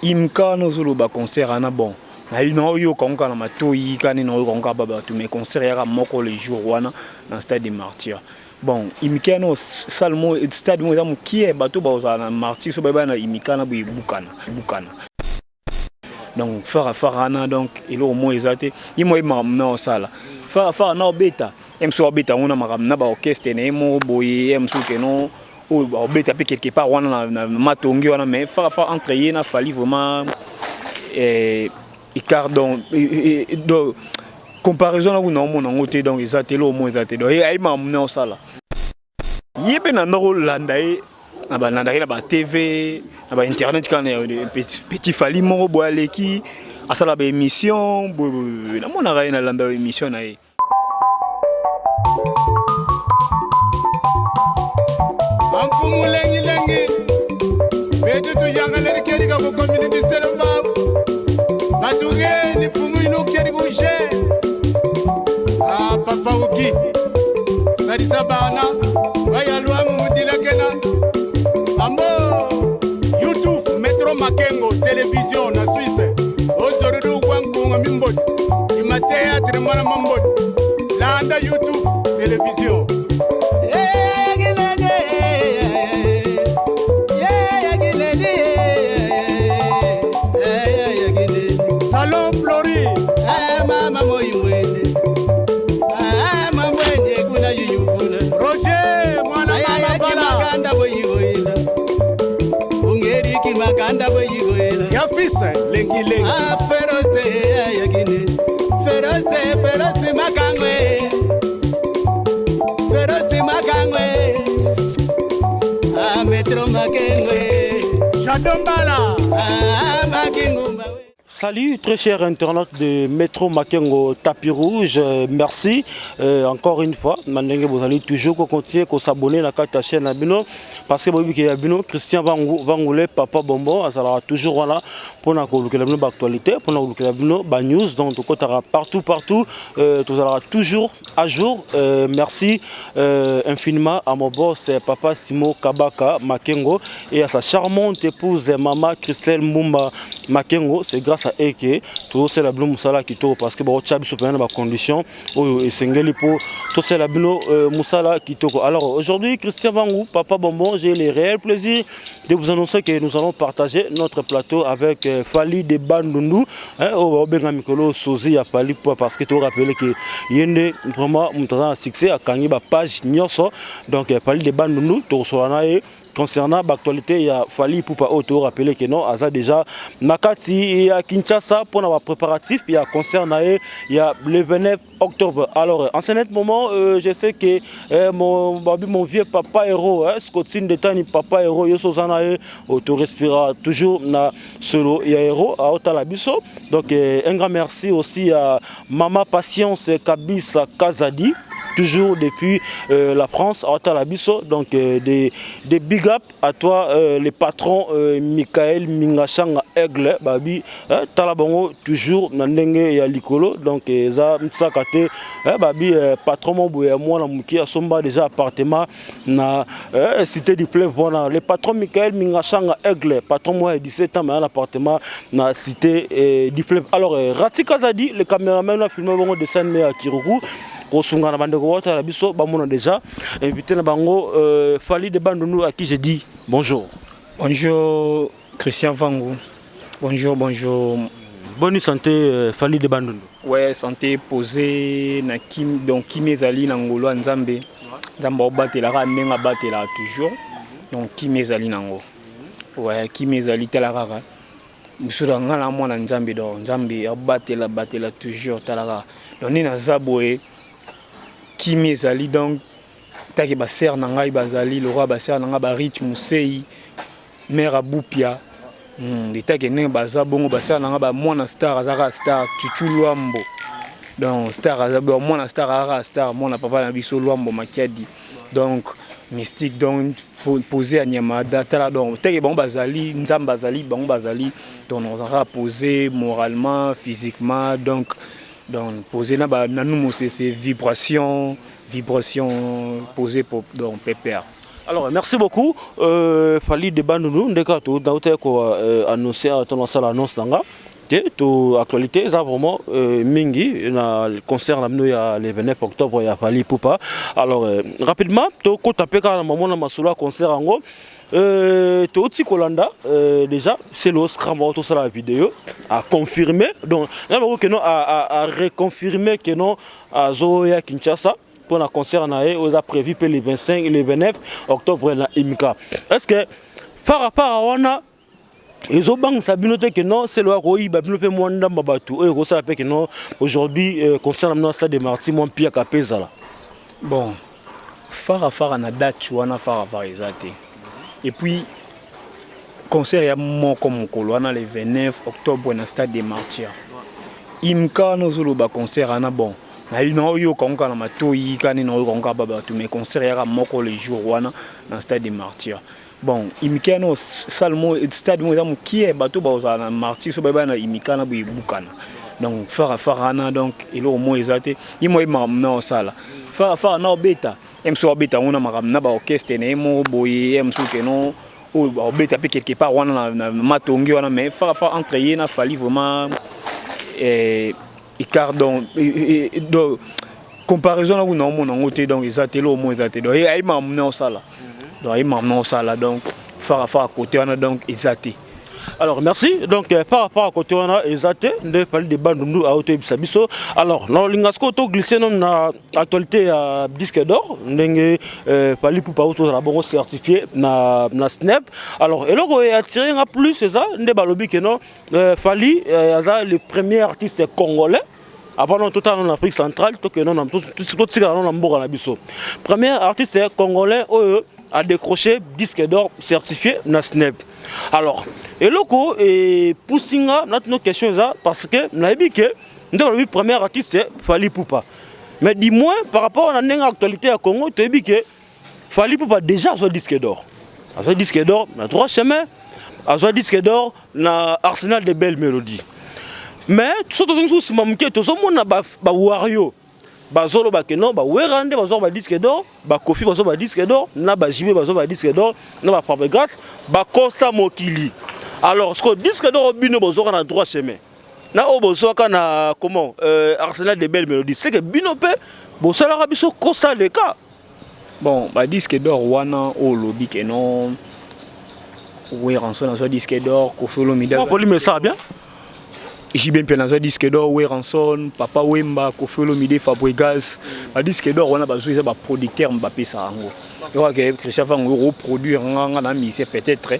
imka no zolo ba concert ana bon na ino yo konka na matoi kani no yo konka baba tu me concert ya moko le jour wana na stade des Martyrs. Bon imka no salmo stade mo zamu qui est bato ba na Martyrs so ba na imka na bukana donc farana donc il au moins ezate imo na sala fara na beta emso beta on na ba orchestre ne mo boye emso que non ou beta pe quelque part wana na matongi wana mais fara entre yena fali vraiment écart donc comparaison na na mon ngote donc ezate lo mo ezate donc ai na sala yebe na no landae na ba TV na ba internet quand petit fali mo bo aleki asala ba émission na mona ra na landa émission na e amfumu lengi bedu tu yanga le keri ka ko community selamba batuge ni fumu ino keri ko je papa uki sadisa bana waya luamu mudila kena ambo YouTube Metro Makengo télévision na Suisse ozorudu kwankunga mimbodi imatea tremana mambodi landa YouTube télévision Salon Flori mama moyimwene mamwene kuna yuyufuna Roger mwana mama bala boyigoyila ungeri kimakanda boyigoyila yafisa lengi feroze yagine feroze makangwe Metro Makengwe Chadombala Makingumba. Salut très chers internautes de Metro Makengo Tapis Rouge, merci encore une fois. Vous allez toujours continuer à s'abonner à la chaîne Abino parce que vous avez Abino, Christian Vangoulé, Papa Bonbon, ça sera toujours là pour nous l'actualité, pour nous la news, donc partout, tout sera toujours à jour. Merci infiniment à mon boss Papa Simo Kabaka Makengo et à sa charmante épouse Mama Christelle Mumba Makengo. C'est grâce à eux tout c'est la blum musala qui to parce que bon chabi sur plein de conditions et sengeli pour tout c'est la blum musala qui to. Alors aujourd'hui Christian Vangou, Papa Bonbon, j'ai le réel plaisir de vous annoncer que nous allons partager notre plateau avec Fally de Bandundu au Benga Mikolo Sozi à Fally parce que tu rappelles que yende vraiment montant succès à Kangiba page Nyoso donc Fally de Bandundu to solana. Concernant l'actualité, il y a Fally Poupa Auto, rappeler que non, Aza déjà Nakati et à Kinshasa pour nos préparatifs, il y a concert il y a le 29 octobre. Alors, en ce moment, je sais que mon vieux papa héros, Scottine de Tani, papa héros, Yosozana, auto respira toujours na solo, il y a héros à Otalabiso. Donc, un grand merci aussi à Mama Patience Kabisa Kazadi. Toujours depuis la France, à Otalabiso, donc des big up à toi, les patrons Michael Mingachanga Aigle, Babi, Talabongo, toujours Nandenge et Alikolo, donc ça, Mtsakate, Babi, patron Moboué, moi, la Mouki, à Somba, déjà appartement, na cité du Pleuve, voilà, les patrons Michael Mingachanga Aigle, patron moi, 17 ans, mais un appartement, na cité du Pleuve. Alors, Rati Kazadi, le caméraman, a filmé un dessin à Kirougou. Au Sungana Bandego, la Bisso, Bamona déjà, invité na Bango, Fally de Bandundu à qui j'ai dit bonjour. Bonjour Christian Vangou. Bonjour. Bonne santé, Fally de Bandundu. Ouais, santé posée, na Kim, donc Kimezali Nangolo Nzambe. Nzambe Obatela, Menga Batela toujours. Donc Kimezali Nango. Ouais, Kimezali Talara. Musura ngala mwana Nzambe do Nzambe Batela toujours Talara. Donc ni na Zaboé. Kimi ezali donc taki ba sœur na ngai bazali le roi ba sœur na nga ba Rich Musei mère Abupia taki ne baza bongo ba sœur na nga ba mwana star azaka star Chuchu Luambo donc star azaba mwana star ara star mwana papa na biso Luambo Makiadi donc mystique donc poser à Nyamada tala donc taki bon bazali nzamba bazali bon bazali donc on va poser moralement physiquement donc poser là nous c'est vibration posée pour donc pépère. Alors, merci beaucoup. Fali débat nous, ndeka to dauté ko annoncer ton sala annonce langa. To actualité ça vraiment mingi na concert na nous ya le 29 octobre ya Fali Poupa. Alors rapidement to ko taper ka na moment na masolo concert ango to ti kolanda déjà c'est le scramble tout ça la vidéo a confirmé donc na ba que non a reconfirmer que non à Zoya Kinshasa pour un concert on a prévu pour les 25 et les 29 octobre na Imika. Est-ce que par rapport à wana ils ont banque sabinote que non c'est le roi babino pe mwanda mabatu et ça fait que non aujourd'hui concert na stade de Martyrs mon pia kapeza là. Bon fara na date wana fara ezate. Et puis concert ya moko mokolo wana le 29 octobre na stade de Martyrs. Imika no zolo ba concert ana bon. Na yo konka na matoyi kani na yo konka baba tu mais concert ya moko le jour wana na stade des Martyrs. Bon Imika no salmo stade mo zamu qui est bateau ba na Martyrs so ba na Imika na bukana. Donc fara na donc elo au moins ezate imo na sala. Fara na obeta emso obeta on a makamna ba orchestre na emo boye emso que non o obeta pe quelque part wana na matongi wana mais fara entre ye na Fali vraiment écart donc comparaison là où non mon côté donc ils étaient là au moins ils étaient donc il m'a amené au sala donc il m'a amené au sala donc faire à côté on a donc ils étaient. Alors merci donc par rapport à côté on a exacté de parler de bandes nous à hauteur bisabiso. Alors non lingasko to glisser non na actualité à disque d'or ndenge Fali Poupa auto la bon certifié na Snap. Alors et logo est attiré en plus c'est ça ndé balobi que non Fali le premier artiste congolais avant non tout en Afrique centrale to que non tout tika non mboka na biso. Premier artiste congolais a décroché disque d'or certifié na Snap. Alors, et loco et Poussinga, notre question est parce que nous avons dit que le premier artiste c'est Fali Poupa. Mais dis-moi, par rapport à l'actualité à Congo, tu as dit que Fali Poupa déjà sur disque d'or. A disque d'or, na 3 chemins, a disque d'or, na Arsenal de belles mélodies. Mais tout ça, tout ça, tout ça, ba Wario. Bazolo ba kenon ba werande bazolo ba disque d'or ba Kofi bazolo ba disque d'or na ba Jimé bazolo ba disque d'or na ba Fabregas ba Kosa Mokili. Alors ce que disque d'or bino bazolo na droit chemin na o bazolo na comment Arsenal de belles mélodies c'est que bino pe bosala ka biso Kosa le cas. Bon ba disque d'or wana o lobi kenon oui rançon na disque d'or Kofi Olomide on peut ça bien. J'ai bien pensé disque d'or Ranson, Papa Wemba, Kofi Olomide, Fabregas, a disque d'or on a besoin de producteur Mbappé Sarango. Et voilà que Christian Van Gogh produire un ami c'est peut-être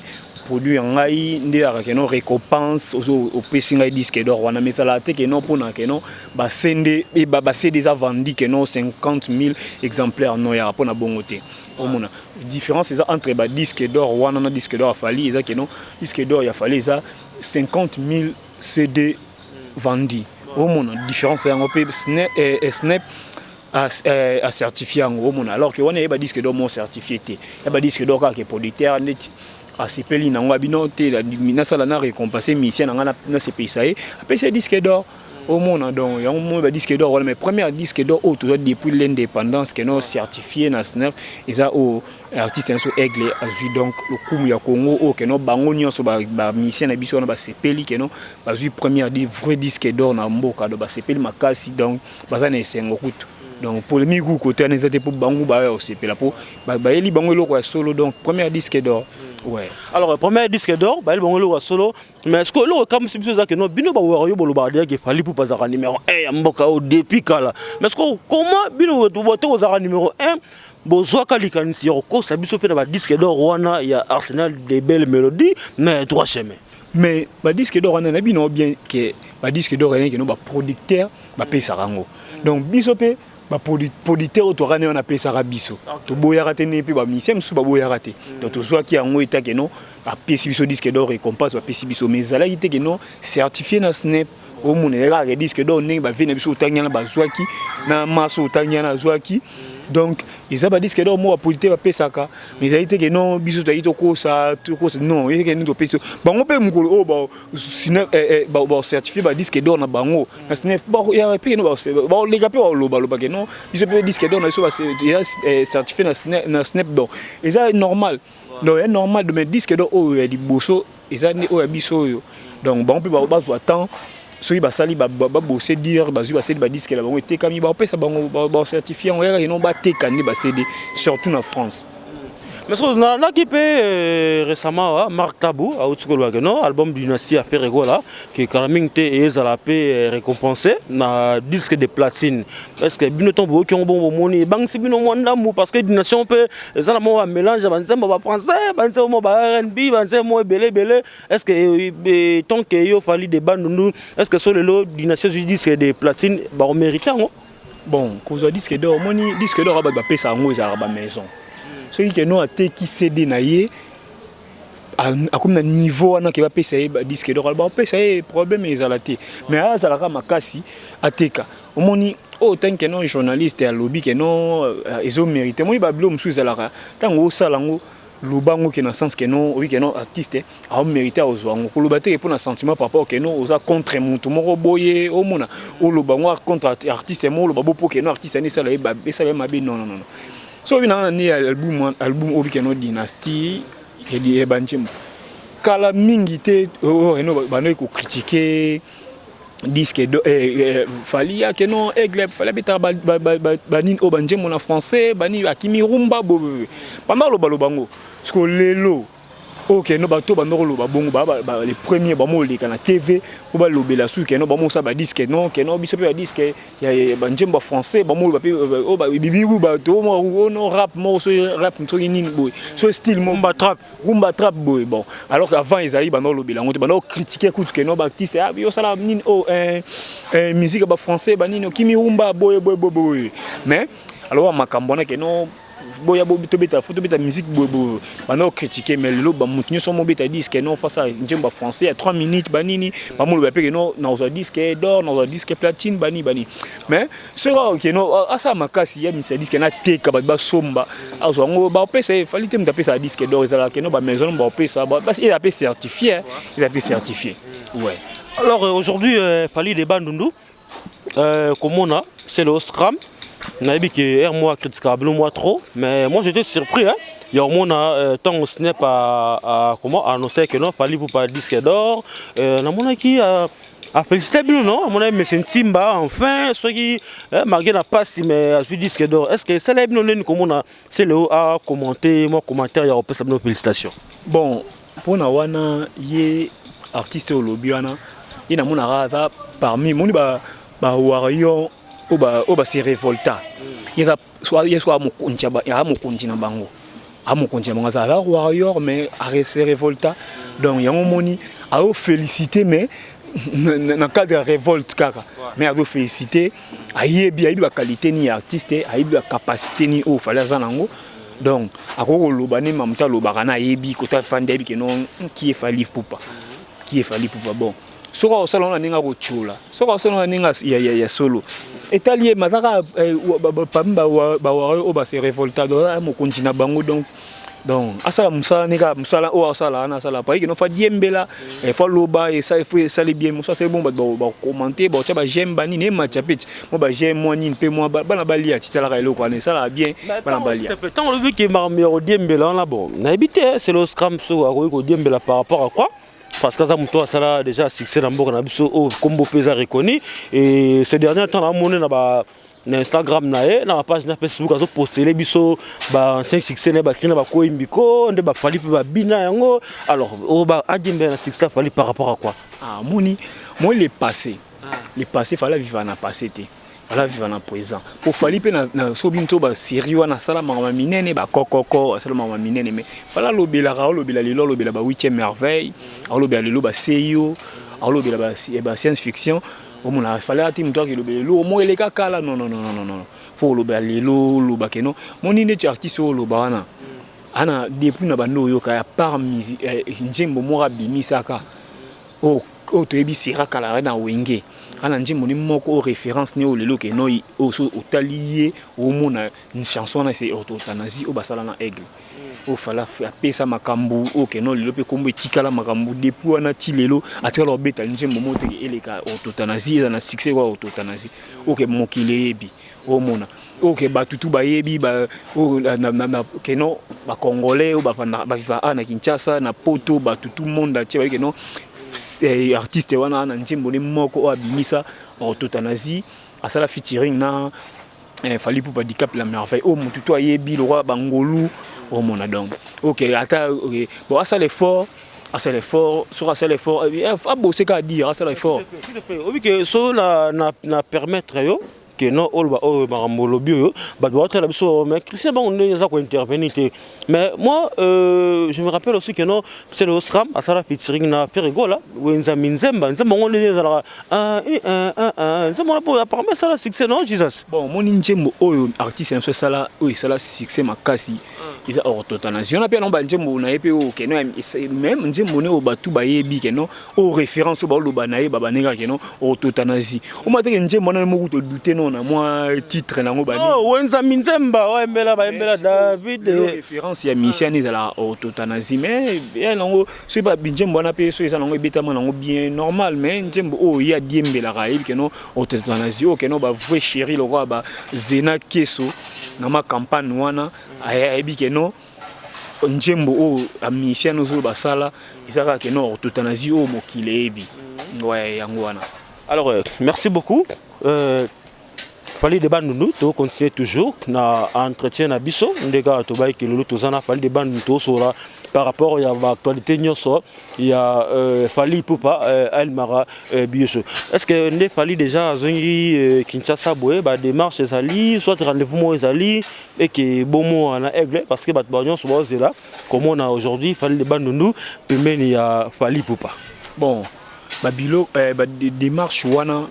produire un aïe ndé non récompense au pessinga disque d'or on a mis ça la tête que non pour na que non ba sende et ba c'est déjà vendu que non 50 000 exemplaires non ya pour na bongoté. Au monde différence c'est entre ba disque d'or on a disque d'or Fali ça que non disque d'or il a fallu ça 50 000 CD vendu. Au monde différence c'est un peu Snap a certifié en gros monde alors que on a pas disque d'or mon certifié il y a pas disque d'or qui est producteur a sepeli na ngabino te la minasala na récompenser mission na CPI ça est après c'est disque d'or au monde donc il y a un disque d'or mais premier disque d'or autour depuis l'indépendance que non certifié na Snap et ça au artiste en so aigle azui donc le coup ya Congo au que non bango nyonso ba mission na biso na ba sepeli que non bazui premier vrai disque d'or na mboka do ba sepeli makasi donc bazana esengo kutu donc pour le migu côté na zate pour bango ba au sepela pour ba eli bango loko ya solo donc premier disque d'or. Ouais. Alors premier disque d'or, bah il bon solo, mais est-ce que le comme si ça que non bino ba Wario boloba dire que Fali Poupa za numéro 1 mboka au depuis kala. Mais est-ce que comment bino boto za numéro 1 bozoa kalikanisi ko sa biso pe na disque d'or wana ya Arsenal des belles mélodies mais 3 chemins. Mais ba disque d'or wana na bino bien que ba disque d'or rien que no ba producteur ba pe sarango. Donc biso pe ba producteur autorane on appelle ça rabiso to boya raté ne pe ba misem sou ba boya raté donc to soit qui en état que non ba pesi biso disque d'or récompense ba pesi biso mais ala ité que non certifié na Snap au monde là disque d'or ne ba vena biso tangana ba zwaki na maso tangana zwaki Donc ils ont dit que non moi politique va payer ça mais ils ont dit que non biso to ito ko ça non ils que nous to payer bango pe mukolo oh ba sine ba certifié ba disque d'or na bango parce que ba ya payer no ba les gars pe loba que non biso pe disque d'or na so ba certifié na snap d'or et ça normal donc c'est normal de mettre disque d'or oh ya di boso ils ont oh ya biso yo donc bango pe ba zo attend ceux qui sali bosser dire ba disque la bango te kami ba pesa bango certifié on ya non ba te kani ba CD surtout en France. Mais on a équipé récemment Marc Tabou à Outsukolwageno, album Dynastie à Ferregola, qui est quand même été récompensé dans disque de platine. Est-ce que Binoton Bo qui ont bon money, bang si Bino Mwandamou, parce que Dynastie on peut, ça un mélange, on français, on va R&B, on belé. Est-ce que tant qu'il y a fallu des bandes nous, est-ce que sur le lot Dynastie du disque de platine, on mérite bon, cause disque d'or, disque d'or va payer ça en à maison. Celui qui a été qui CD naïe à comme un niveau qui va payer disque d'or va payer problème ils allaient mais à ça la makasi ateka au moni autant que non journaliste et lobby que non ils ont mérité moi bablo msous alara tango salango lubango qui dans sens que non oui que non artiste a mérité aux zoango ko lobate pour un sentiment par rapport que non aux contre mutu moko boye au mona au lubango contre artiste mo lobabo pour que non artiste ni ça la mabe non so il y a un album Obikeno Dynastie et dit Ebanchim. Kala mingite banoy ko critiquer disque fallait que non aigle fallait beta banin obanjem en français bani akimi rumba pendant le balobango parce que lelo OK no bato bandoro lo babongo les premiers bamo le kana TV ko ba lobela su ke no bamo sa ba disque non ke no biso pe ba disque ya banjemba français bamo ba pe o ba bibiru ba to mo no rap mo so rap so nini boy so style mo rumba trap boy bon alors qu'avant ils allaient bandoro lobela on te bandoro critiquer coup ke no ba artiste ah bio sala nini oh musique ba français ba nini kimi rumba boy mais alors makambona ke no boya to beta photo beta musique bobo bana critiquer mais le ba mutinyo so mo beta disque non face à njemba français à 3 minutes banini ba mo ba pe non na zo disque d'or na zo disque platine bani mais sera que non asa makasi ya misa disque na teka ba somba azo ngo ba pesa fallait me taper ça disque d'or ezala que non ba maison ba pesa ba il a pas certifié ouais. Alors aujourd'hui Fally des Bandundu comme on a c'est le Ostram. On a dit que moi critiquable moi trop mais moi j'étais surpris hein. Il y a au moins tant on snap à comment annoncer que non Fally pour pas disque d'or na mona qui a félicité bien non mon ami c'est Timba enfin ceux qui malgré n'a pas si mais a vu disque d'or est-ce que c'est là bien comme on a c'est le à commenter moi commentaire il y a ça nos félicitations bon pour na wana yé artiste au lobiana il na mona raza parmi moni ba warrior oba se révolta il soit mo kontia ba ya mo kontina bango mo kontia bango ça va warrior mais a se révolta donc ya moni a féliciter mais dans cadre de révolte kaka mais a féliciter a yebi ba qualité ni artiste a yebi ba capacité ni o fallait ça nango donc akoko lobani mamta lobaka na yebi ko ta fande bi ke non qui est Fally Ipupa bon soka osala na ninga ko chula soka osala na ninga ya solo etalier mazaka pamba ba se révolta do mo kontina bango donc asala musala nika musala o asala na sala pa que no fa diembela e fa loba et ça il faut ça les bien moi ça c'est bon ba commenter ba ba j'aime bani ne match pitch moi ba j'aime moi ni pe moi bana balia titala ka eloko ne ça la bien bana balia tant le vu que marmero diembela là bon na habité c'est le scram so a ko diembela par rapport à quoi parce que ça muto ça déjà succès dans beaucoup na biso au combo pesa reconnu et ces derniers temps là monné na ba na Instagram na page na Facebook azo poster les biso ba 5 succès na ba krina ba ko imbiko nde ba Fally pe ba bina yango alors o ba adimbe na succès Fally par rapport à quoi moi les passé fallait vivre na passé té fallait vivre na présent pour Fally pe na sobinto ba sérieux na sala mama minene ba kokoko sala mama minene mais fallait lobela lelo lobela ba 8e merveille lobela lelo ba seyo lobela ba science fiction il fallait attendre toi qui le mo ele kala non faut le lelo lo bakeno mon ine artiste o lo bana ana depuis na bando yo ka par musique njembo mo rabi misaka oh auto ebi sera kala na wenge ana njembo ni moko référence ne o lelo ke no o so otalié o mona une chanson na c'est euthanasie o basala na aigle o fala pesa makambu o ke no lelo pe kombo etikala makambu depuis wana ti lelo atika lo beta njembo moto ke eleka euthanasie na succès wa euthanasie o ke mokile ebi o mona ok batutu bayebi ba keno ba congolais ou ba viva na Kinshasa na poto batutu monde ati ba keno artiste wana na njembo ne moko abimisa euthanasie asala featuring na Fally Ipupa Dicap la merveille o mututu ayebi le roi bangolu o mona donc ok ata ok bon ça l'effort sur assez l'effort a bosser qu'à dire ça l'effort oui que so na permettre yo que non olba o maramolo bio ba doit la biso mais Christian bon on a quoi intervenir mais moi je me rappelle aussi que non c'est le Osram à ça featuring na Perigo là wenza minzemba nzemba on les ala nzemba pour apparemment ça la succès non Jesus bon mon njembo oyo artiste en ça là oui ça la succès makasi ils a euthanasie on a bien non ba njembo na epe o que non même njembo ne o batu ba yebi que non au référence au ba lo ba na ye baba nega que non euthanasie o mate que njembo na mo ko douter non na moi titre na ngo ba ni wenza minzemba wa embela ba embela David référence ya mission ils a la euthanasie mais bien non c'est pas njembo na pe so ils a ngo betama na ngo bien normal mais njembo o ya diembela ka que non euthanasie o que non ba vrai chéri le roi ba Zena Keso na ma campagne wana ayebi que non njembo o a mission zo ba sala isaka que non euthanasie o mokile ebi ouais yango wana. Alors merci beaucoup Fally de Bandundu to continue toujours na entretien na biso ndega to bay ke lolo to zana Fally de Bandundu to sora par rapport à l'actualité nyoso il y a Fally Ipupa Elmara Bioso est-ce que ne Fally déjà zongi Kinshasa boye ba démarche ezali soit rendez-vous mo ezali et que bomo na aigle parce que bat banyo so là comme on a aujourd'hui Fally de Bandundu pemeni ya Fally Ipupa bon ba bilo ba démarche wana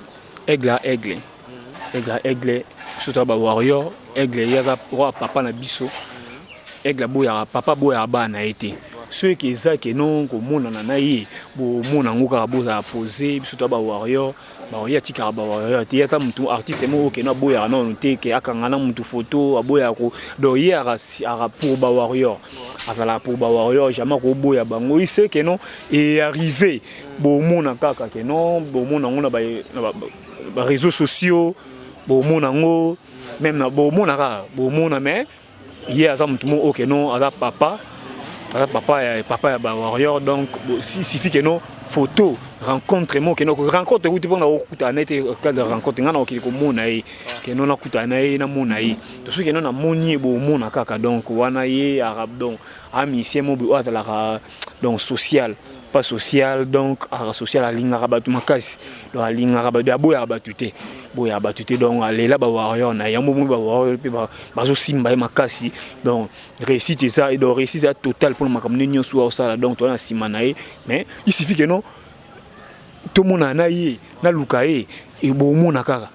aigle aigle surtout ba warrior aigle ya roi papa na biso aigle boya papa boya ba na été ceux qui ça que non ko mona na ye bo mona ngoka boza poser surtout ba warrior ba ya tika ba warrior ti ya ta mutu artiste mo ke na boya non te ke akanga na mutu photo aboya ko do ye ara pour ba warrior azala pour ba warrior jamais ko boya bango il sait que non et arrivé bo mona kaka que non bo mona ngona ba réseaux sociaux bo mona ngo même na bo mona mais hier à mutu mo OK non ala papa ya ba warrior donc il suffit que non photo rencontre mo que non rencontre où tu peux na okuta net cadre rencontre ngana okili ko mona yi que non na kuta na yi na mona yi to ce que non na moni bo mona kaka donc wana yi arabe donc ami c'est mo bo atala donc social pas social donc social à linga rabatu makasi donc à linga rabatu aboya rabatu donc alela ba warrior na yambo mo ba warrior pe ba zo simba makasi donc réussite ça et donc réussite total pour makamne nyonso ça donc toi na simanae mais il suffit que non tout mon anaye na lukae et bo mona kaka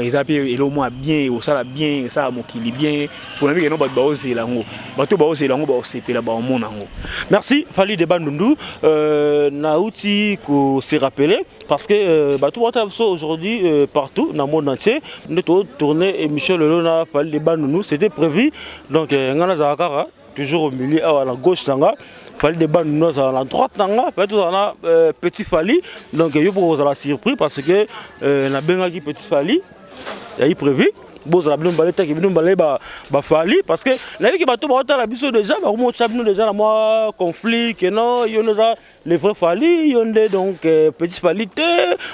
ils appellent le moi bien au ça bien ça mokili bien pour que non ba oser la ngo bato ba oser la ngo ba c'était là ba mona ngo. Merci Fally de Bandundu na outil ko se rappeler parce que bato aujourd'hui partout dans le monde entier nous tourner émission le lona Fally de Bandundu c'était prévu donc ngana zakara toujours au milieu à la gauche tanga Fally de Bandundu à la droite tanga peut-être on a petit Fally donc yo pour la surprise parce que na bengaki petit Fally il y a prévu boza bino baleta ki bino balé ba Fally parce que na ki bato ba la biso déjà ba mo chabino déjà na moi conflit que non yo nous les vrais Fally yonde donc petit Fally te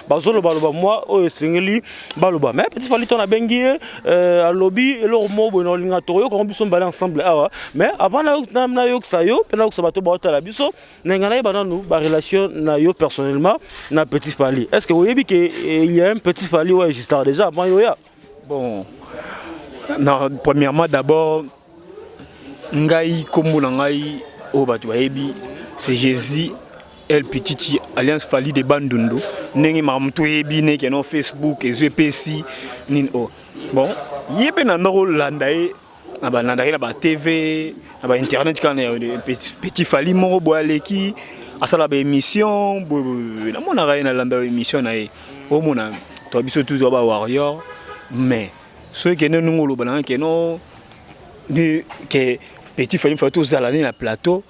bazolo baloba moi o singeli baloba mais petit Fally ton a bengi à lobby et leur mo bono linga to yo ko biso balé ensemble awa mais avant na yo ça yo pena ko bato ba la biso na ngana ba nanu ba relation na yo personnellement na petit Fally est-ce que vous voyez que il y a un petit Fally ouais juste déjà avant yo ya. Bon, non, premièrement d'abord, ngai kombo ngai o batu baebi c'est Jésus El Petiti Alliance Fally de Bandundu nengi mamtu ebi ne ke no Facebook et GPC nin o. Bon, yebe na ndoro landae na ba TV, na ba internet kana petit Fally moko boaleki asala ba émission na mona raina lamba émission na e o mona to biso toujours ba warrior mais ceux qui ne nous lo bana que non que petit Fally faut tous aller na plateau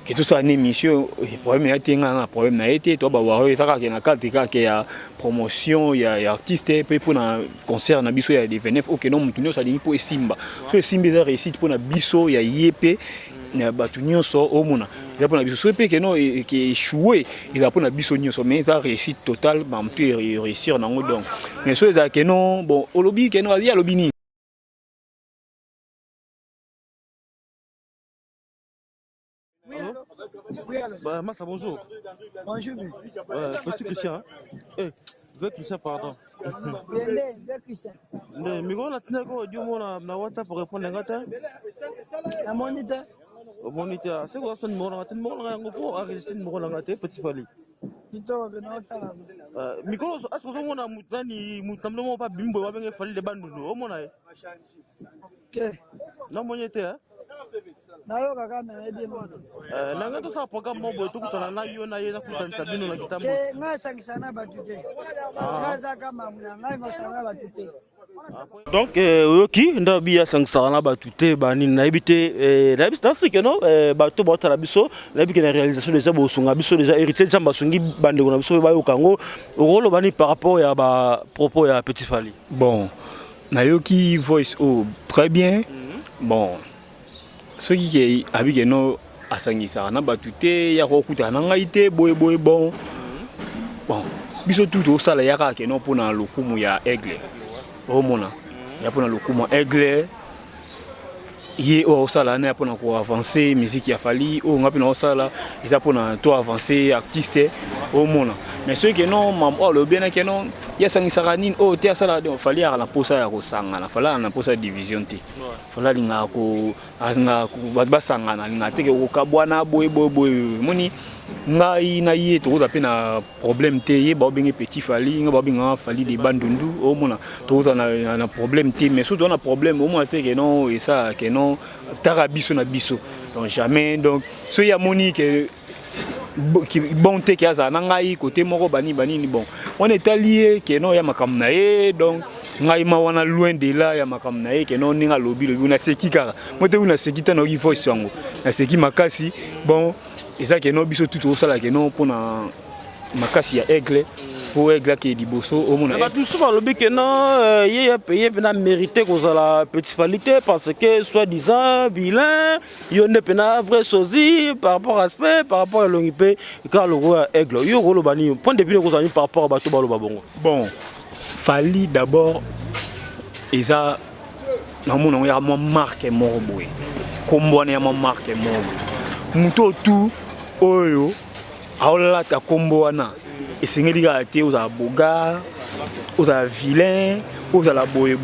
que tout ça une émission problème ya tenga na problème na été to ba warrior ça ka na carte que ya promotion ya artiste pe pour na concert na biso ya de 29 OK non mutunyo ça dit pour simba so simba za réussite pour na biso ya yep na batu nyonso omona il a pour na biso so pe que non qui échoué il a pour na biso nyonso mais ça réussite totale ba mtu réussir nango donc mais so ça que non bon au lobby que non ya lobby ni Bah, Massa, bonjour. Bonjour. Petit Christian. Vieux Christian, pardon. Vieux Christian. Mais micro la tenue quoi, du moins na WhatsApp pour répondre à ngata. La moniteur. Moniteur, c'est quoi son numéro? Ton numéro là, on faut enregistrer le numéro là ngata, Petit Fally. Plutôt que non ça. Micro, est-ce que on a mutani mutamlo pas bimbo wa benga Fally de bandu o mona. OK. Non moniteur hein. Nayo kaka na aide moto. Nanga to sa programme mo boy to kutana na yo na ye na kutana sabino na kitambo. Ke ngasangisa na batute. Ngaza kama mna ngasanga batute. Donc oyoki ndabi ya sangsara na batute bani na ebité na ebité c'est que non bato bota la biso na ebité na réalisation déjà bosunga biso déjà héritier jamba sungi bande na biso ba yo kango rolo bani par rapport ya ba propos ya Petit Fally. Bon nayoki voice très bien. Bon ceux qui avec no asangisa na batute ya kokuta na ngaite boy bon biso tout au sala ya ka ke no pona lokumu ya aigle o mona ya pona lokumu aigle ye o sala na pona ko avancer musique ya Fally o ngapi na sala isa pona to avancer artiste o mona mais ceux qui non mam o le bien que non ya sangisa kanine o te sala de Fally ya na posa ya ko sanga na Fally na posa division te Fally linga ko ba sanga na linga te ko kabwana boy moni ngai na ye to za pe na problème te ye ba bengi Petit Fally nga ba benga Fally de bandundu o mona to za na problème te mais surtout na problème au moins te que non et ça que non tarabiso na biso donc jamais donc so ya moni que bonté qui a ça ngai côté moko bani bon on est allié que non ya makamna e donc ngai ma wana loin de là ya makamna e que non ninga lobby na seki kaka mote una seki tano ki voice yango na seki makasi bon et ça que non biso tout au sala que non pour na makasi ya aigle pour aigle qui liboso au monde ba tout souvent lobby que non yé payé pena mérité qu'on a la Petit Fally parce que soi-disant bilan yonde pena vrai sosie par rapport à aspect par rapport à longipe car le roi aigle yo rolo bani point de vue qu'on a par rapport à bato balo babongo bon Fally d'abord et ça na mona ya mo marque moko boy kombo na ya mo marque moko muto tout oyo aola ta kombo wana esengeli ka te oza boga oza vilain oza la boy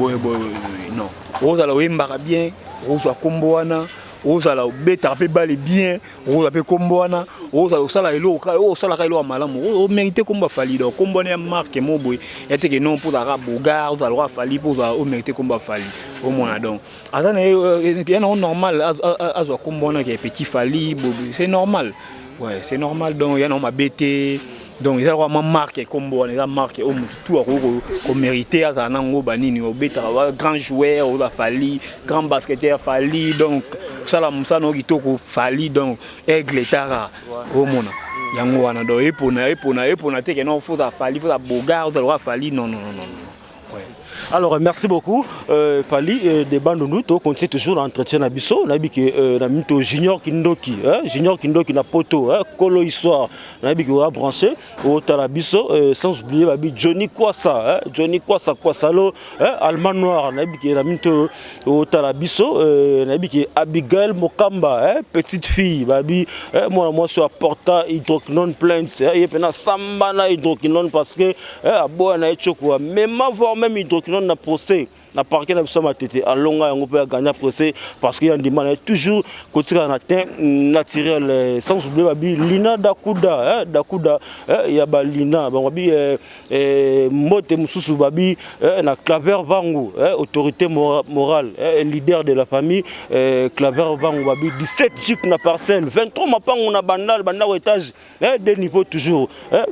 non oza la wembaka bien oza kombo wana oza la beta pe bale bien oza pe kombo wana oza la sala elo o sala ka elo malamu o mérité kombo Fally donc kombo na marque mo boy ete que non pour la boga oza la Fally pour o mérité kombo Fally au moins donc attends c'est normal azo kombo na que Petit Fally c'est normal. Ouais, c'est normal donc il y a ma BT donc ils ont marqué comme bon ils ont marqué au tout au mérité à nango banini au beta grand joueur ou la Fally grand basketteur Fally donc ça la musa no kitoko Fally donc aigle tara au mona yango wana do epona te que non faut la Fally faut la bogarde la Fally non. Alors merci beaucoup Fally de Bandundu to continue toujours l'entretien na biso na bi que na mito junior kindoki na poto kolo histoire na bi que va brancher au talabiso sans oublier babi Johnny Kwasa lo Allemand noir na bi que na mito au talabiso na bi que Abigail Mokamba petite fille babi moi sur porta hydroquinone plainte et pena samba na hydroquinone parce que aboa na echoko même avoir même hydroquinone maintenant na procès na parquet na biso matete alonga yango pe gagner procès parce qu'il y a demande toujours côté na teint naturel sans oublier babi Lina Dakuda Dakuda ya ba Lina ba babi mote mususu babi na Claver Vangu autorité morale leader de la famille Claver Vangu babi 17 jeep na parcelle 23 mapango na bandal banda au étage des niveaux toujours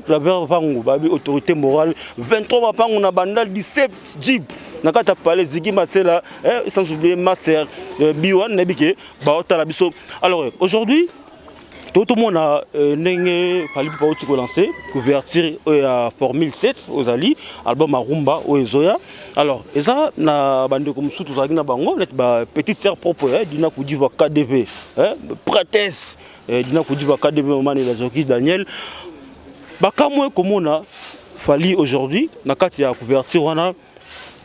Claver Vangu babi autorité morale 23 mapango na bandal 17 jeep nakata palais Ziggy Masela sans oublier ma sœur Biwan Nebike baota biso. Alors aujourd'hui tout le monde a n'engé fallu pas aussi lancer couverture à Formule 7 aux Ali album Arumba au Ezoya. Alors ça na bande comme sous tout na bango petite sœur propre dina kudiva KDV prêtesse dina kudiva KDV maman la Joki Daniel bakamwe comme on a fallu aujourd'hui nakati ya couverture wana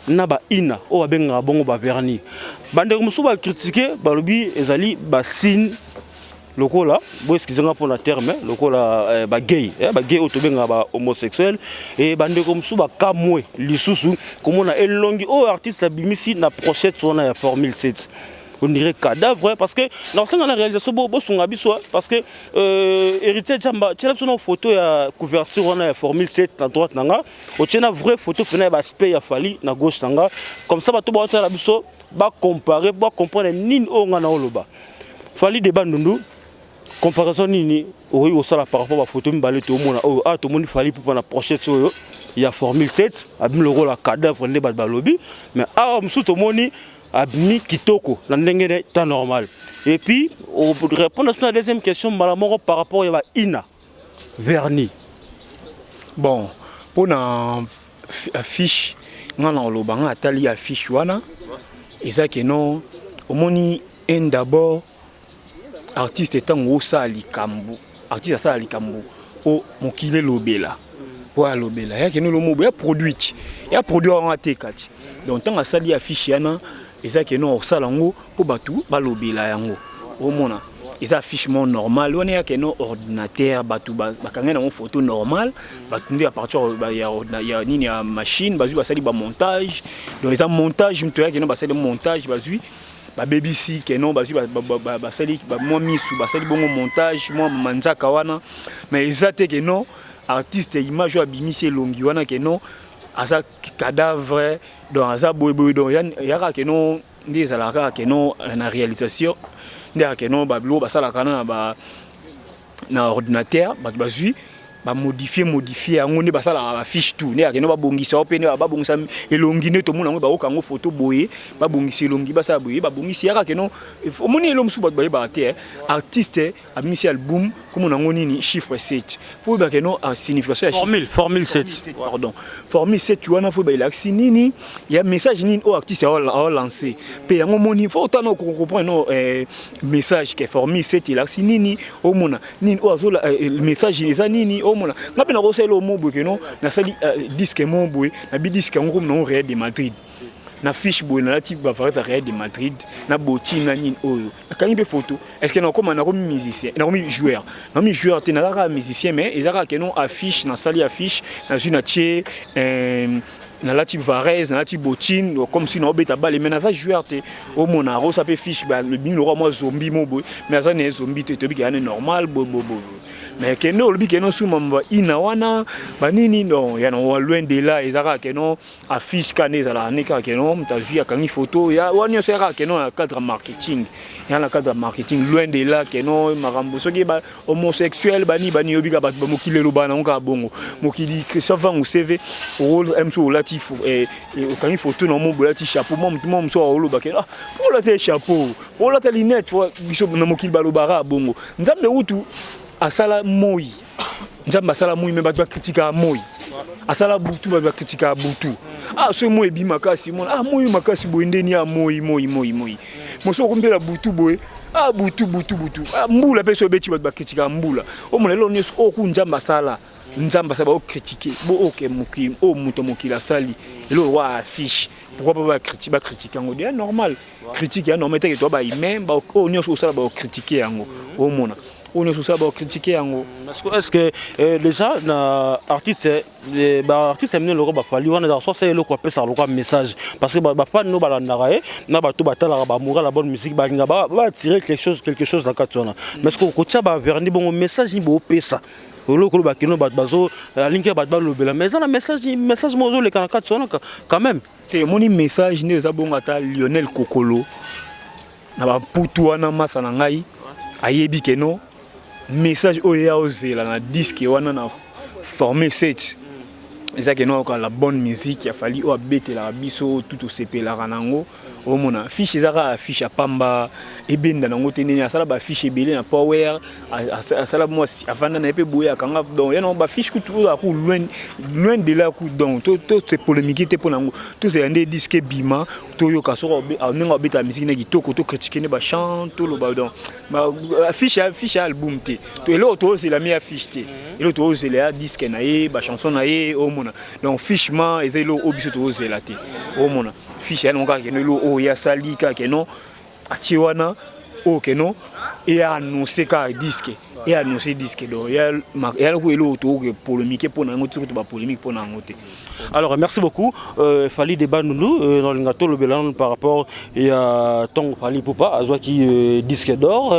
na ba ina o abenga bongo ba verni bande musu ba critiquer balobi ezali ba signe lokola bo excusez-moi pour la terme lokola ba gay otobenga ba homosexuel et bande musu ba kamwe lisusu komona elongi o artiste abimisi na projet sona ya Formule 7 on dirait cadavre parce que dans la réalisation bo songa biso parce que héritier Jamba tela son photo ya couverture on a Formule 7 à droite nanga o tena vraie photo fena ba aspect ya fali na gauche nanga comme ça bato ba tela biso ba comparer ba comprendre nini o nga na oloba fali de bandundu comparaison nini oui au sala par rapport à photo mbale to mona o a to moni fali pour na prochaine so ya Formule 7 abim le rôle à cadavre ne ba lobby mais a msu to moni abni kitoko na ndengene temps normal. Et puis pour répondre à la deuxième question malamoro par rapport à ina verni bon pour na affiche ngana olobanga atali affiche wana eza que non omoni en d'abord artiste étant au sali kambu artiste sali kambu o mokile lobela pour lobela ya que no lomo ya produit en atekati donc tant sali affiche yana eza que non osalango po batu balobela yango omona eza affichement normal on est que non ordinateur batu bakanga na photo normal batu ndi à partir ya nini ya machine bazu basali ba montage donc eza montage mto ya que non basali montage bazui ba BBC que non bazu basali ba moi misu basali bongo montage moi manzaka wana mais eza te que non artiste image abimisi longi wana que non asa cadavre donc asa boy donc yaka que non des alaka que non na réalisation ndeka que non bablo basala kana na ordinateur bazui ba modifier yango ne basala ba fiche tout ndeka que non babongisa opene babongisa elongi ne to mona ngo ba okango photo boye babongisa elongi basala boye babongisa yaka que non omoni elom su ba te artiste amisi album comme on nini chiffre 7 faut ba que non a signification formule 7 pardon formule 7 tu wana faut ba ilaxi nini ya message nini au artiste a lancé pe yango moni faut autant qu'on comprend non message que formule 7 ilaxi nini au mona nini au azola message les nini au mona ngapi na rosela au mot que non na sali disque mon boy na bi disque ngom non Real de Madrid na fiche boy na type ba faire Real de Madrid na boti na nini oyo quand il photo est-ce que na comme na comme musicien na comme joueur na mi joueur te na ka musicien mais ils a que non affiche na sali affiche na une tie na la type Varese na type botine comme si na obeta balle mais na ça joueur te au monaro ça peut fiche ba le bin roi moi zombie mon boy mais ça n'est zombie te bi ka normal bo mais que non le bi que non sous mamba ina wana banini non ya no loin de là ezaka que non affiche kané za la neka que non mtazu ya kangi photo ya wani sera que non cadre marketing ya la cadre marketing loin de là que non marambo soki ba homosexuel bani obika ba mokile lo bana onka bongo mokili que ça va au CV rôle mso latif et kangi photo non mo bolati chapeau mom so olo ba que ah pour la chapeau pour la lunette biso na mokili ba lo bara bongo nzambe utu asala moi nzamba asala moi me bato kritika moi asala butu bato kritika butu ah so moi bi makasi mon ah moi makasi boy ndeni ya moi moso kombela butu boy ah butu ah mbula peso beti bato kritika mbula o molelo nyeso o ku nzamba asala o critiquer bo ok moki o muto mokila sali elo wa affiche pourquoi pas critiquer ngo dia normal critique ya normal te que toi ba humain ba o nyeso osala ba critiquer yango o mona on est sous ça pour critiquer en gros. Est-ce que déjà na artiste artiste amené le roba fali on a soit c'est le quoi ça le message parce que ba fan no balandarae na ba to batala ba moura la bonne musique ba tirer quelque chose dans katona mais est-ce que ko tcha ba verni bon message ni bo pesa le ko ba kino ba bazo linke ba ba lobela mais ça message mozo le kana katona quand même te moni message ne za bon ata Lionel Kokolo na ba putu wana masa na ngai ayebi keno message oya ozela na disque wana na formé 7 eza keno la bonne musique il a fallu o abete la biso tout au CP la ranango o mona fiche ezaka affiche a pamba ebenda nango tenene asala ba fiche belé na power asala moi avanda na epé boya kanga donc ya no ba fiche ku tout ku loin de là ku donc tout c'est polémique te ponango tout c'est ndé disque bima to yo kasoko nenga obeta musique na kitoko to critiquer ne ba chante to lo ba donc ba affiche album te to elo to c'est la meilleure affiche te elo to c'est la disque na ye ba chanson na ye o mona donc fichement ezelo obiso to zela te o mona fiche non ka keno lo o ya sali ka keno atiwana o keno et annoncer ka disque et annoncer disque donc ya ko elo to polémique pour nango to ba polémique pour nango te. Alors merci beaucoup Fally Débat Noulou dans le gâteau le bilan par rapport à ton Fally Poupa azwa qui disque d'or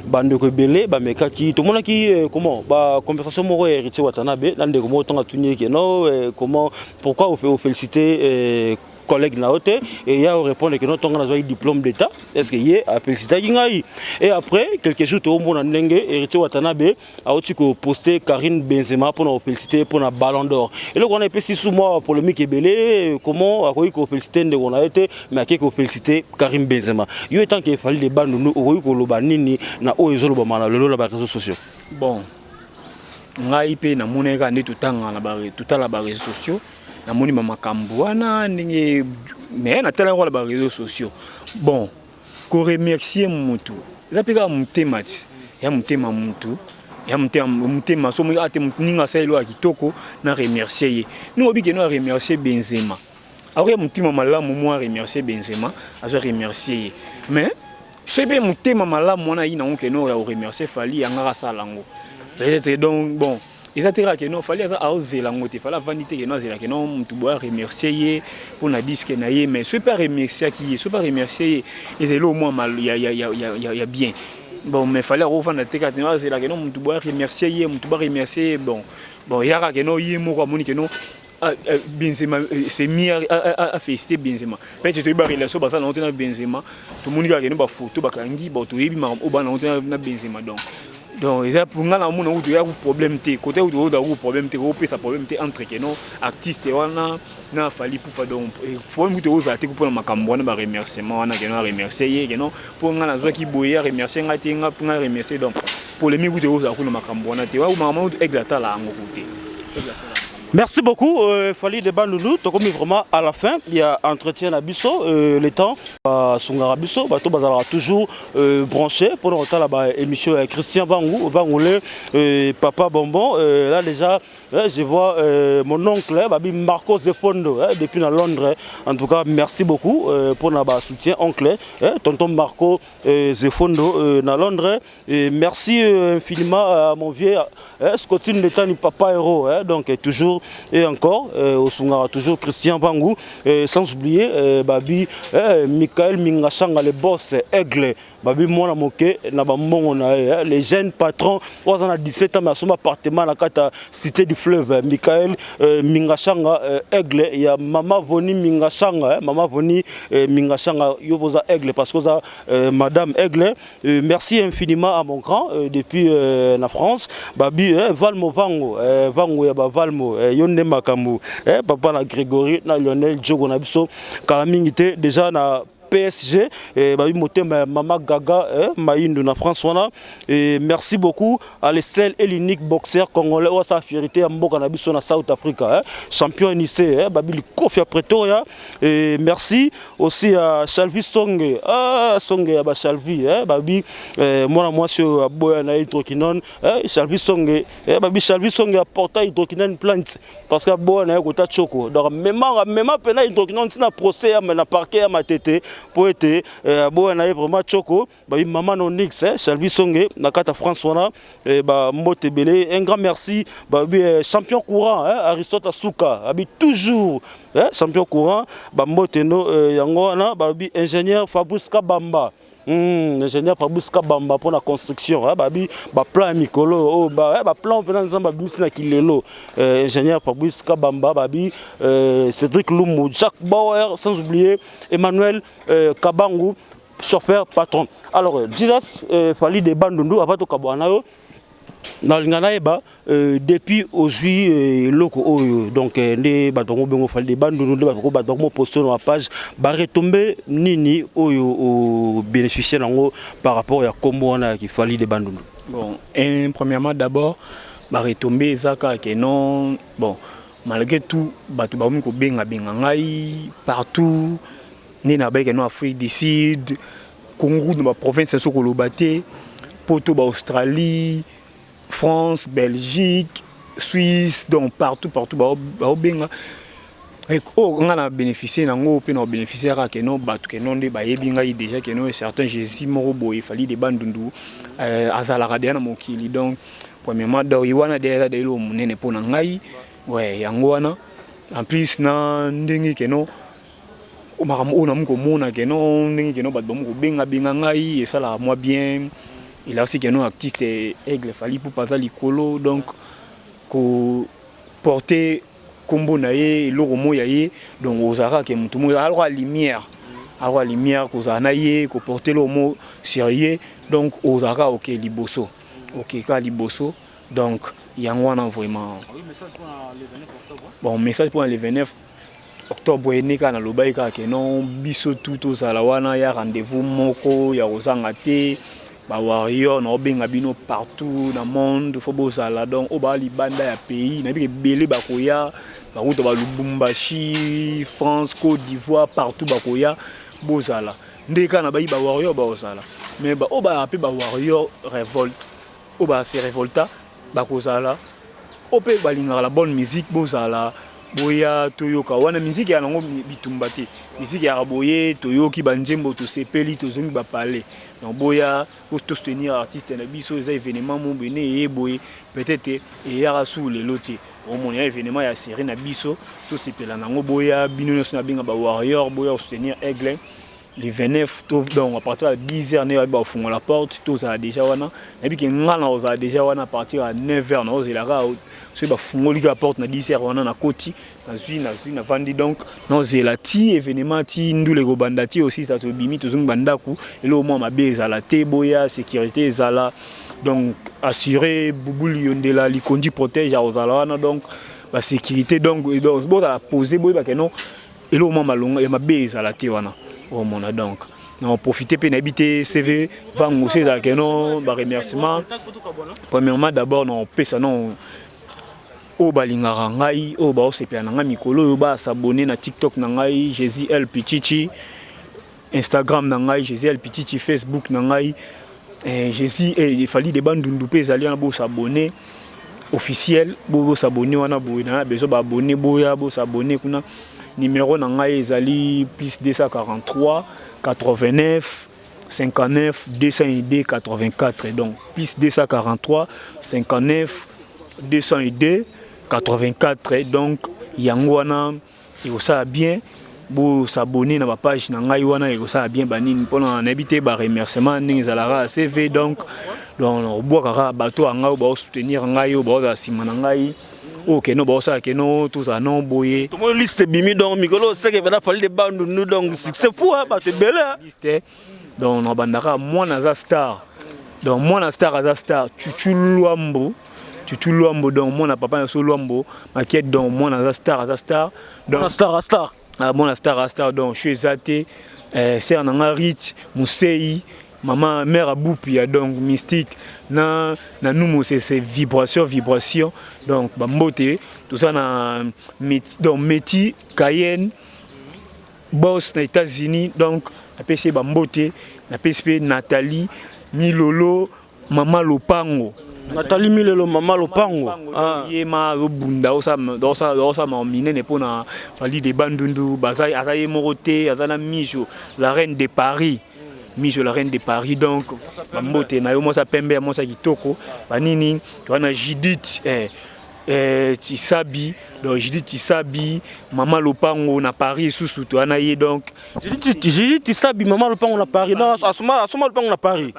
bande ko belé ba meka qui tout le monde qui comment ba conversation moro héritier Watanabe dans des comment ton atuni keno comment pourquoi vous féliciter collègue na hôtel et il y a répondre que notre on a diplôme d'état est-ce que y a félicité et après quelques jours au monde ndenge héritier Watanabe a aussi posté Karim Benzema pour nous féliciter pour la ballon d'or et là on a petit sous moi polémique et belé comment a ko féliciter ndenge on a été mais a ko féliciter Karim Benzema yo étant qu'il fallait des bandes nous au ko loba nini na o ezolo ba mana le la réseaux sociaux bon ngai pe na moneka ndi tutanga na ba tutala ba réseaux sociaux na moni mama kambwana ndenge mais na tala ko la ba réseaux sociaux bon ko remercier mutu zapika mutemati ya mutema mutu ya mutema so mo ate ninga sailo akitoko na remercier ye ni obi ke no remercier Benzema après mutima malamu moi remercier Benzema azo remercier ye mais c'est bien mutema malamu wana ina onke no ya remercier Fally yanga salango peut-être donc bon ils atterrent que non fallait à oser la moitié fallait vanité que non c'est là que non tu dois remercier pour na disque na yé mais ce pas remercier qui ce pas remercier et c'est là au moins mal il y a bien bon mais fallait revendre la tête c'est là que non tu dois remercier tu dois remercier bon il y a que non yé mo comme que non Benzema c'est mis à féliciter Benzema peut-être tu as relation parce que on a Benzema tout le monde a que non ba photo ba kangi ba to yebi ma o ba on a Benzema donc il y a pour nga na mona où il y a un problème té côté où il y a un problème té ou ça problème té entre que non artiste wana na Fally Poupa donc faut mu té oza té pour makambo na ba remerciement wana que non remercier que non pour nga na zo ki boya remercier nga té nga pour nga remercier donc polémique où té oza ko na makambo wana té wa makambo éclatant la ngo côté. Merci beaucoup Fally Débat Noulou to comme vraiment à la fin il y a entretien à biso le temps sungara biso bato bazala toujours branché pour notre là-bas émission Christian Bangoulé papa bonbon là déjà je vois mon oncle babi Marco Zefondo depuis à Londres en tout cas merci beaucoup pour notre soutien oncle tonton Marco Zefondo à Londres et merci infiniment à mon vieux Scotine de temps papa héros donc toujours et encore au Sungara toujours Christian Bangou sans oublier babi Michael Mingashanga le boss Aigle babi mona moké na ba mongo na les jeunes patrons on a 17 ans mais son appartement na kata cité du fleuve Michael Mingashanga Aigle il y a maman Voni Mingashanga maman Voni Mingashanga yoboza Aigle parce que ça madame Aigle merci infiniment à mon grand depuis la France babi Valmo Vango ya ba Valmo yonde makambu papa na Grégory na Lionel Diogo na biso kalamingité déjà na PSG babi motema mama Gaga Maïndou na François et merci beaucoup à le seul et l'unique boxeur congolais ou sa fierté à mboka na biso na South Africa champion initié babi Kofi à Pretoria et merci aussi à Shalvi Songe Songe ba Shalvi babi moi sur boya na hydroquinone Shalvi Songe babi Shalvi Songe apporta hydroquinone plant parce que boya na kota choko donc même pena hydroquinone tina procès na parquet à ma tête pour être boana vraiment choko ba maman Onyx Shelby Songe na kata François ba mbote belé un grand merci ba champion courant Aristote Asuka abi toujours champion courant ba mbote no yango na ba ingénieur Fabrice Kabamba ingénieur Fabrice Kabamba pour la construction babi ba plan mikolo ba plan pendant nzamba bimisi na kilelo ingénieur Fabrice Kabamba babi Cédric Lumbu Jacques Bauer sans oublier Emmanuel Kabangu chauffeur patron. Alors Jesus fali de bandundu abato kabwana yo na lingana eba depuis aujourd'hui loko oyo donc ndé batongo bengo fali de bandundu ndé batoko batongo poster na page ba retomber nini oyo au bénéficier nango par rapport à kombo wana ki fali de bandundu. Bon, premièrement d'abord ba retomber zaka que non bon malgré tout batu ba ko benga ngai partout ni na ba que non Afrique du Sud Congo dans la province so kolobate poto ba Australie France Belgique Suisse donc partout ba benga on a bénéficié nango pe na bénéficiaire que non batu que non de ba yebi ngai déjà que non certains Jésus morobo il fallait des bandundu azala radena na mokili donc premièrement do iwana déjà de lo munene pona ngai ouais yango wana en plus na ndenge que non on a muko mona que non ndenge que non ba bamuko benga ngai et ça là moi bien il a aussi que non artiste aigle fali pour passer likolo donc ko porter combo na ye loko moya ye donc ozara que mutu mo alors à lumière ko zana ye ko porter le mot sérieux donc ozara OK liboso OK ka liboso donc yango wana vraiment message pour le 29 octobre bon message pour le 29 octobre enika na lobaika que non biso tout ozala wana ya rendez-vous moko ya ozanga te ba warrior na obenga bino partout dans monde faut bozala donc oba libanda ya pays na bi belé bakoya ba route ba Lubumbashi France Côte d'Ivoire partout bakoya bozala ndeka na ba warrior ba ozala mais ba oba appelé ba warrior révolte oba se révolta bakozala opé balinga la bonne musique bozala boya toyoka wana musique ya nango bitumba te musique ya boye toyoki banjembo to sepeli to zongi ba parler donc boya pour soutenir artiste na biso les événements mon bene et boye peut-être et ya sous les lotis au mon événement ya série na biso to sepela nango boya bino na binga ba warrior boya soutenir aigle les 29 donc à partir de 10h ne ba funga la porte tout ça déjà wana et puis que ngana oza déjà wana à partir à 9h na ozela so ba fungoli la porte na 10h wana na koti na vandi donc na ozela ti événement ti ndule go bandati aussi ça to bimi to zung bandaku et là au moins ma beza la te boya sécurité zala donc assurer bubuli yondela likondi protège à ozala wana donc la sécurité donc bon la poser boya que non et là au moins malonga et ma beza la te wana au monde donc on profiter pour habiter CV vango c'est ça que non ba remerciement premièrement d'abord non pesa non o balingara ngai o ba osepela na ngai mikolo ba s'abonner na TikTok na ngai Jésus El Pichichi Instagram na ngai Jésus El Pichichi Facebook na ngai Jésus il fallait des bandundu pe zali na bo s'abonner officiel bo s'abonner wana bo na besoin ba abonner boya bo s'abonner kuna numéro na ngai ezali plus 243 89 59 202 84 donc plus 243 59 202 84 donc yango wana ça bien bo s'abonner na ba page na ngai wana ça bien banini pona na habiter ba remerciement ndenge zalara CV donc boka bato anga ba soutenir ngai ba sima na ngai OK no ba ça que no tout ça non boye tout monde liste bimi donc mikolo c'est que va parler de bande nous donc c'est fou ba te belle liste donc na bandaka moi na za star donc moi na star za star Chuchu Luambo donc moi na papa na so Luambo maquette donc moi na za star donc star moi na star donc chez Zate sœur na Rich Musei maman mère Aboupia donc mystique na nous c'est vibration donc bambote tout ça na donc Meti Cayenne boss na États-Unis donc na PC bambote na PSP Nathalie Milolo maman Lopango Nathalie Milelo Mama Lopango. Yema bunda osa minene pona fali de bandundu bazai azaye morote azana mijo la reine de Paris. Mijo la reine de Paris donc mbote na yo mosa pembe mosa kitoko banini twana Judith Tisabi donc Judith Tisabi Mama Lopango na Paris sous twana ye donc Judith Tisabi Mama Lopango na Paris non asoma Lopango na Paris.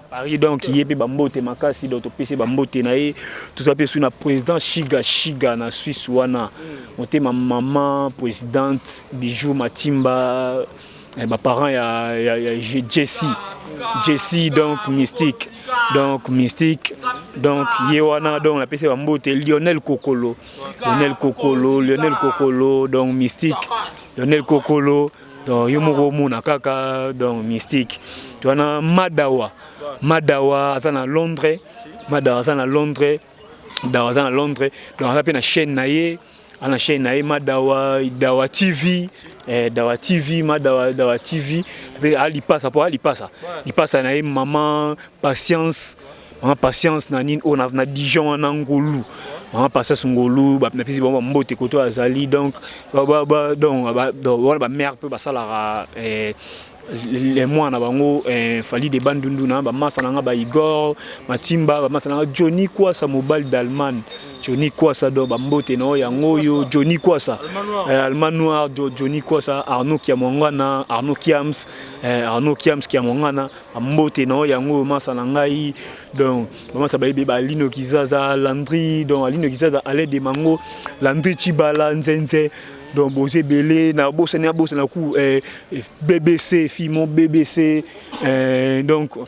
Paris donc yé pe bambote makasi donc topesi bambote na ye tout ça pe sous na président Shiga na Suisse wana monté ma maman présidente Bijou Matimba ma parent ya Jessie donc mystique donc yewana donc la PC bambote Lionel Kokolo donc mystique Lionel Kokolo donc yomoro mona kaka donc mystique tu as Madawa à Londres donc on a na chaîne naie Madawa Dawa TV Dawa TV ali passa na maman patience na nini na Dijon na Ngolu on passe sur Ngolu na pisi bon mbote koto azali donc donc mère peut passer la les mois na bango fali de bandundu na ba masa na ba Igor Matimba ba masa na Johnny Kwasa mobile d'Allemagne Johnny Kwasa do ba mbote na yango yo Johnny Kwasa Allemagne noir Johnny Kwasa Arnaud Kiamongana Arnaud Kiams Kiamongana mbote na yango masa na ngai donc masa ba ba Lino Kizaza Landry donc Lino Kizaza ale de mango Landry Chibala Nzenze donc bosé belé na bosse na coup BBC Fimon BBC donc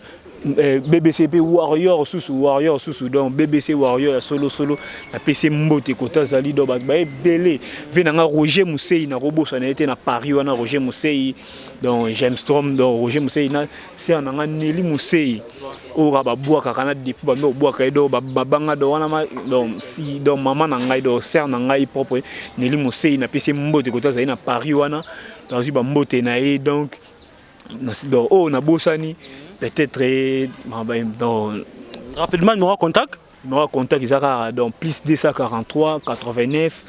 BBC Warrior sous donc BBC Warrior solo la PC mbote kota zali do ba belé venanga Roger Mousseyi na robosa na été na Paris wana Roger Mousseyi donc James Storm donc Roger Mousseyi na c'est ananga Nelly Mousseyi ora ba boaka kana depuis ba no boaka do ba banga do wana donc si donc maman na ngai do ser na ngai propre Nelly Mousseyi na PC mbote kota zali na Paris wana dans ba mbote na e donc na bosani peut-être rapidement numéro contact ils donc plus 243 89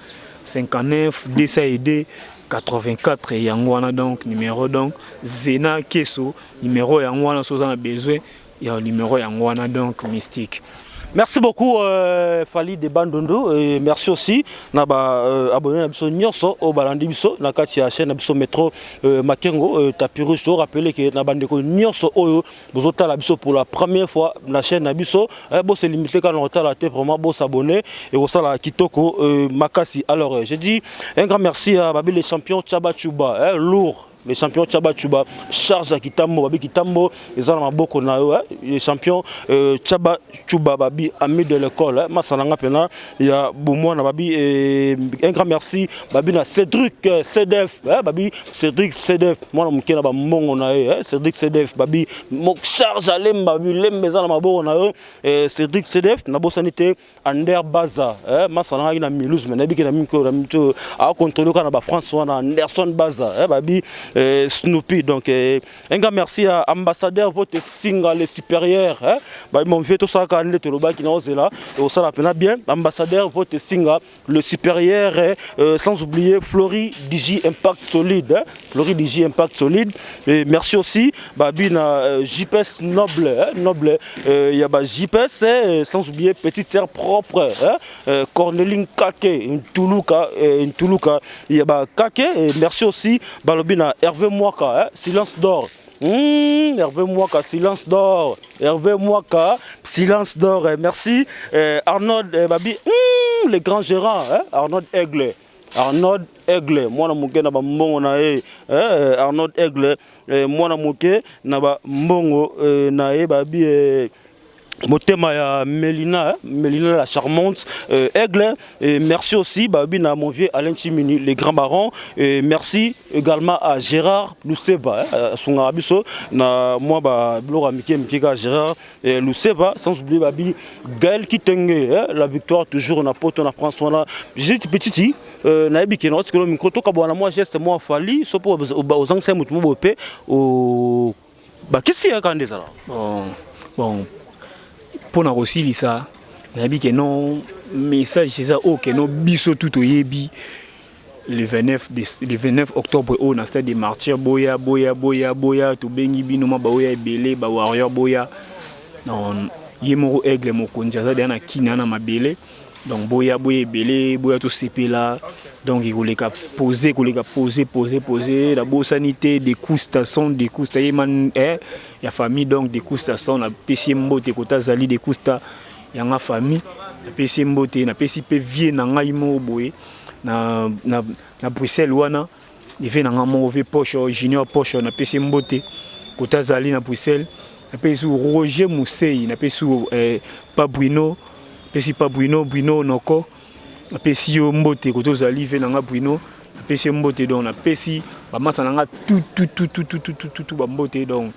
59 202 84 et yangwana donc numéro donc Zena Keso numéro yangwana so a besoin il y a numéro yangwana donc mystique. Merci beaucoup Fali de Bandondo et merci aussi naba abonné na biso nyonso au balandi biso na kati ya chaîne na biso Métro Makengo Tapis Rouge to rappeler que na bandeko nyonso oyo bozota la biso pour la première fois na chaîne na biso bo se limiter quand on la tête vraiment bo s'abonner et bo ça la kitoko makasi. Alors j'ai dit un grand merci à Babi les champions Chaba Chuba lourd. Les champions Chaba Chuba, Charles Kitambo, Babi Kitambo, ils ont un beau les champions Chaba Chuba, Babi, ami de l'école, Massalanga Pena, il y a Boumouana, Babi, un grand merci, Babi, Cédric CDF, Babi, Cédric CDF, moi, je suis Mongo, Cédric CDF, Babi, Charles Alem, Babi, Lem, Maison, Mabo, Cédric CDF, Nabo Sanité, Ander Baza, Massalanga, il y a Milouz, mais Nabi, il y a Miko, à contrôler le François, Anderson Baza, Babi, Snoopy donc un grand merci à ambassadeur votre singa le supérieur bah mon vieux tout ça quand le toloba qui n'ose là et ça la peine bien ambassadeur votre singa le supérieur sans oublier Flory Digi Impact Solide Flory Digi Impact Solide et merci aussi babina JPS noble il y a bah JPS sans oublier petite sœur propre Corneline Kake une Toulouka il y a bah Kake et merci aussi balobina Hervé Mouaka, silence d'or. Hervé Mouaka, silence d'or. Hervé Mouaka, silence d'or. Merci. Arnaud Babi, le grand gérant, Arnaud Aigle. Arnaud Aigle, moi na mouké na ba mbongo na Arnaud Aigle, moi na mouké na ba mbongo na Babi. Motema ya Mélina la charmante Aigle et merci aussi Babina mon vieux Alain Chimini les grands barons et merci également à Gérard Luceba son abisso na moi ba blora Mika Gérard Luceba sans oublier Babi Gaël Kitenge la victoire toujours na poto na France on a j'ai petit na ebiki na otiko micro to kabwana moi geste moi Fali so pour aux anciens mutu mobopé au ba kisi ya kandeza bon pour na kosilisa nabi que non message c'est ça que non biso tout oyebi le 29 octobre au na stade des martyrs boya to bengi bino ma boya ebele ba warrior boya non yemoro aigle mokonzi za na kina na mabele donc boya ebele boya to sepela donc il voulait poser la bonne sanité des coustations des cousta yeman ya famille donc des coustations na pesi mbote kota zali des cousta ya nga famille na pesi mbote na pesi pe vie na ngai mo boye na Bruxelles wana il na nga mauvais poche junior poche na pesi mbote kota zali na Bruxelles na pesi Roger Mousseyi na pesi Bruno noko apesi yo mbote koto zali ve nanga Bruno apesi mbote donc apesi ba masa nanga tout ba mbote donc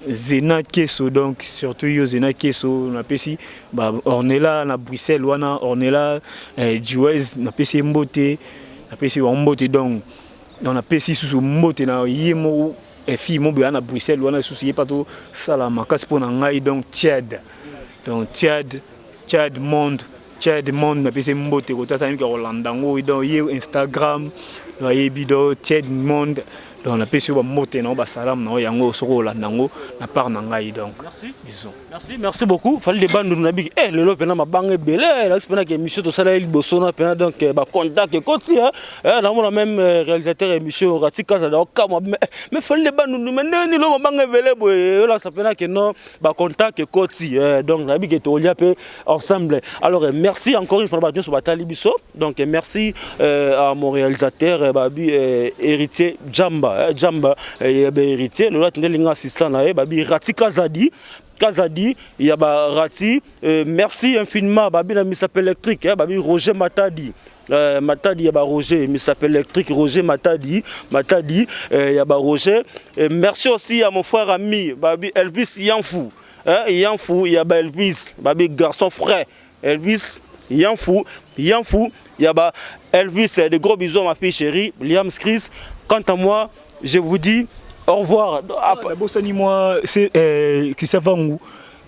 Zena Keso donc surtout yo Zena Keso apesi ba Ornella na Bruxelles wana Ornella Juez apesi mbote apesi ba mbote donc apesi susu mbote na yemo fi mo na Bruxelles wana susu ye pato sala makasi pona ngai donc Tchad monde na pese mbote kota sa mika Rolanda ngo donc ye Instagram na yebido Tchad monde donc na pese ba mbote na ba salam na yango soko Rolanda ngo na part na ngai donc merci beaucoup fallait des bandes na big le lo pena mabanga belé là c'est pena que émission to sala liboso na pena donc ba contact côté na mon même réalisateur émission Ratika ça donc mais fallait des bandes mais ni lo mabanga belé boy là ça pena que non ba contact côté donc na big to lia pe ensemble alors merci encore une fois ba sur batali biso donc merci à mon réalisateur babi héritier Jamba héritier le là tendelinga assistant na babi Ratika Kazadi, il y a Rati, merci infiniment, babi la Missap électrique, babi Roger Matadi. Matadi, il y a Roger, Missap électrique, Roger Matadi, il y a Roger. Merci aussi à mon frère ami, babi Elvis Yanfou. Yanfou, il y a Elvis, babi garçon frère. Elvis Yanfou, il y a Elvis, de gros bisous ma fille chérie, Liam Chris. Quant à moi, je vous dis au revoir. Moi, c'est Christophe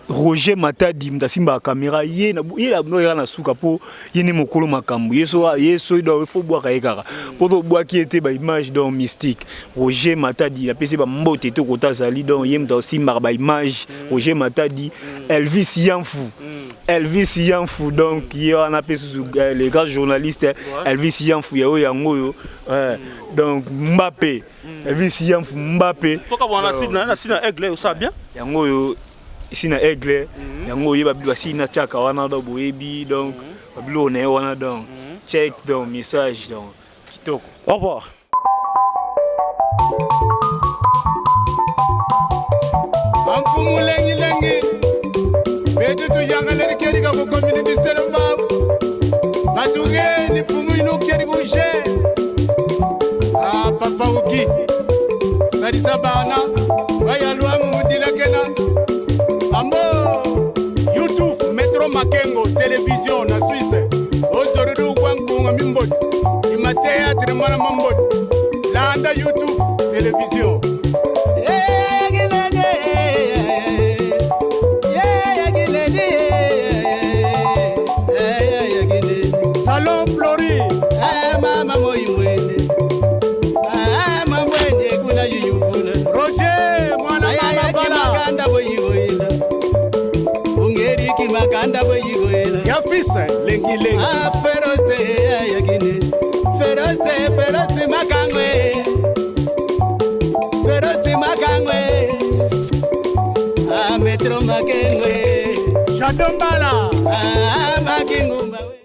Roger Matadi, mtasimba caméra ye la no na suka po yene mokolo makambu yeso do faut boire kaekara poto boire qui était ba image donc mystique Roger Matadi la pese ba mbote to kota zali donc yem do simba ba image Roger Matadi Elvis Yanfou donc il on a pese les grands journalistes Elvis Yanfou yango donc Mbappé Elvis Yanfou Mbappé pourquoi on a site aigle ça bien yango ici na aigle yango yeba bi basi na chaka wana do boyebi donc babilo na wana donc check donc message donc kitoko au revoir amfumu lengi bedu tu yanga leri keri ka ko community selamba batuge ni fumu ino keri ko je papa uki sadisa bana waya luamu mudila kena YouTube, Metro Makengo, télévision na Suisse. Aujourd'hui, Wankunga Mimbot. Il m'a théâtre, Mana Mambot. Là, on a YouTube, télévision. Salon Flori. Roger, moi, Maganda boy ya fils lengi feroze yagine feroze makangwe Metro Makengwe Shadombala